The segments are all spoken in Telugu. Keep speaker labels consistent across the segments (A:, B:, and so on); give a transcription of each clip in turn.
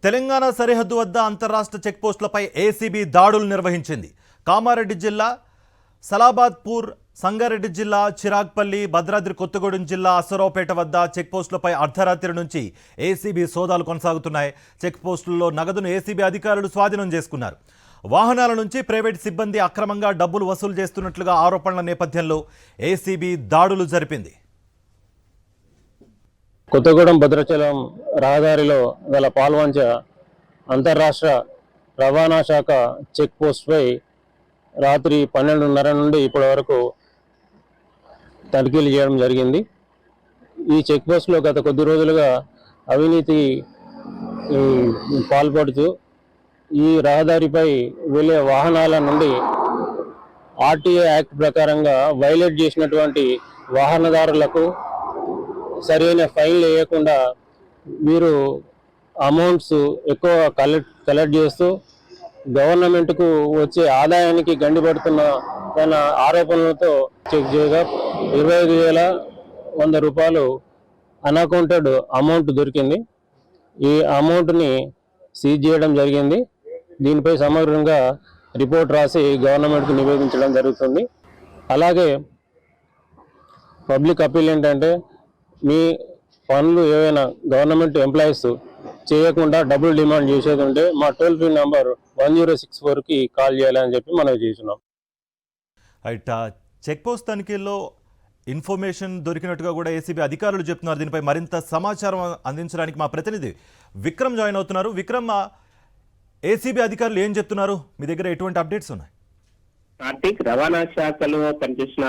A: తెలంగాణ సరిహద్దు వద్ద అంతర్రాష్ట్ర చెక్పోస్టులపై ఏసీబీ దాడులు నిర్వహించింది. కామారెడ్డి జిల్లా సలాబాద్పూర్, సంగారెడ్డి జిల్లా చిరాగ్పల్లి, భద్రాద్రి కొత్తగూడెం జిల్లా అసరావుపేట వద్ద చెక్పోస్టులపై అర్ధరాత్రి నుంచి ఏసీబీ సోదాలు కొనసాగుతున్నాయి. చెక్పోస్టుల్లో నగదును ఏసీబీ అధికారులు స్వాధీనం చేసుకున్నారు. వాహనాల నుంచి ప్రైవేట్ సిబ్బంది అక్రమంగా డబ్బులు వసూలు చేస్తున్నట్లుగా ఆరోపణల నేపథ్యంలో ఏసీబీ దాడులు జరిపింది.
B: కొత్తగూడెం భద్రాచలం రహదారిలో గల పాల్వంచ అంతర్రాష్ట్ర రవాణా శాఖ చెక్ పోస్ట్పై రాత్రి 12:30 నుండి ఇప్పటి వరకు తనిఖీలు చేయడం జరిగింది. ఈ చెక్ పోస్ట్లో గత కొద్ది రోజులుగా అవినీతి పాల్పడుతూ ఈ రహదారిపై వెళ్ళే వాహనాల నుండి ఆర్టీఏ యాక్ట్ ప్రకారంగా వైలేట్ చేసినటువంటి వాహనదారులకు సరైన ఫైన్ వేయకుండా వీరు అమౌంట్స్ ఎక్కువ కలెక్ట్ చేస్తూ గవర్నమెంట్కు వచ్చే ఆదాయానికి గండిపడుతున్న తన ఆరోపణలతో చెక్ చేయగా 25,100 రూపాయలు అన్అకౌంటెడ్ అమౌంట్ దొరికింది. ఈ అమౌంట్ని సీజ్ చేయడం జరిగింది. దీనిపై సమగ్రంగా రిపోర్ట్ రాసి గవర్నమెంట్కు నివేదించడం జరుగుతుంది. అలాగే పబ్లిక్ అప్పీల్ ఏంటంటే, మీ పనులు ఏవైనా గవర్నమెంట్ ఎంప్లాయీస్ చేయకుండా డబ్బులు డిమాండ్ చేసేది ఉంటే మా టోల్ ఫ్రీ నంబర్ 1064కి కాల్ చేయాలని చెప్పి మనం చేస్తున్నాం.
A: చెక్ పోస్ట్ తనిఖీల్లో ఇన్ఫర్మేషన్ దొరికినట్టుగా కూడా ఏసీబీ అధికారులు చెప్తున్నారు. దీనిపై మరింత సమాచారం అందించడానికి మా ప్రతినిధి విక్రమ్ జాయిన్ అవుతున్నారు. విక్రమ్, ఏసీబీ అధికారులు ఏం చెప్తున్నారు? మీ దగ్గర ఎటువంటి అప్డేట్స్ ఉన్నాయి?
C: కార్తీక్, రవాణా శాఖలో పనిచేసిన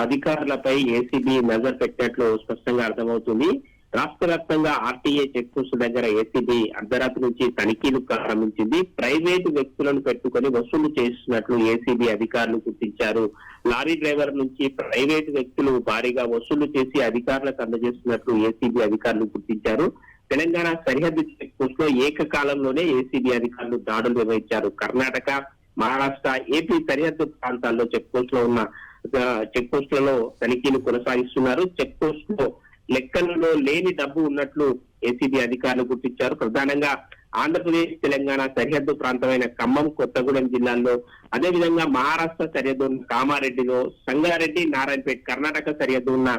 C: అధికారులపై ఏసీబీ నజర్ పెట్టినట్లు స్పష్టంగా అర్థమవుతుంది. రాష్ట్ర వ్యాప్తంగా ఆర్టీఏ చెక్ పోస్ట్ దగ్గర ఏసీబీ అర్ధరాత్రి నుంచి తనిఖీలు ప్రారంభించింది. ప్రైవేటు వ్యక్తులను పెట్టుకుని వసూలు చేస్తున్నట్లు ఏసీబీ అధికారులు గుర్తించారు. లారీ డ్రైవర్ నుంచి ప్రైవేటు వ్యక్తులు భారీగా వసూలు చేసి అధికారులకు అందజేస్తున్నట్లు ఏసీబీ అధికారులు గుర్తించారు. తెలంగాణ సరిహద్దు చెక్ పోస్ట్ లో ఏకకాలంలోనే ఏసీబీ అధికారులు దాడులు నిర్వహించారు. కర్ణాటక, మహారాష్ట్ర, ఏపీ సరిహద్దు ప్రాంతాల్లో చెక్ పోస్టులలో తనిఖీలు కొనసాగిస్తున్నారు. చెక్ పోస్ట్ లో లెక్కలలో లేని డబ్బు ఉన్నట్లు ఏసీబీ అధికారులు గుర్తించారు. ప్రధానంగా ఆంధ్రప్రదేశ్, తెలంగాణ సరిహద్దు ప్రాంతమైన ఖమ్మం, కొత్తగూడెం జిల్లాల్లో, అదేవిధంగా మహారాష్ట్ర సరిహద్దు ఉన్న కామారెడ్డిలో, సంగారెడ్డి, నారాయణపేట, కర్ణాటక సరిహద్దు ఉన్న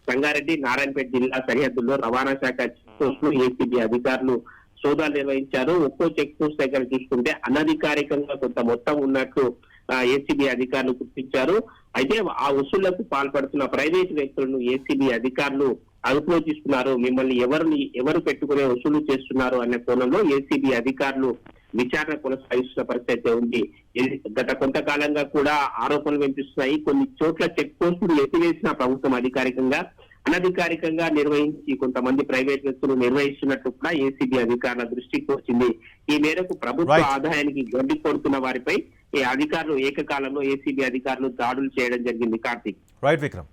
C: సంగారెడ్డి, నారాయణపేట జిల్లా సరిహద్దుల్లో రవాణా శాఖ చెక్ పోస్టులు ఏసీబీ అధికారులు సోదాలు నిర్వహించారు. ఒక్కో చెక్ పోస్ట్ దగ్గర చూసుకుంటే అనధికారికంగా కొంత మొత్తం ఉన్నట్లు ఏసీబీ అధికారులు గుర్తించారు. అయితే ఆ వసూళ్లకు పాల్పడుతున్న ప్రైవేట్ వ్యక్తులను ఏసీబీ అధికారులు అదుపులో తీసుకున్నారు. మిమ్మల్ని ఎవరు పెట్టుకునే వసూలు చేస్తున్నారు అనే కోణంలో ఏసీబీ అధికారులు విచారణ కొనసాగిస్తున్న పరిస్థితి ఉంది. గత కొంతకాలంగా కూడా ఆరోపణలు వినిపిస్తున్నాయి. కొన్ని చోట్ల చెక్ పోస్టులు ఎత్తివేసిన ప్రభుత్వం అధికారికంగా, అనధికారికంగా నిర్వహించి కొంతమంది ప్రైవేట్ వ్యక్తులు నిర్వహిస్తున్నట్లు కూడా ఏసీబీ అధికారుల దృష్టికి వచ్చింది. ఈ మేరకు ప్రభుత్వ ఆదాయానికి గడ్డి కొడుతున్న వారిపై ఈ అధికారులు ఏకకాలంలో ఏసీబీ అధికారులు దాడులు చేయడం జరిగింది. కార్తీక్.
A: రైట్ విక్రమ్.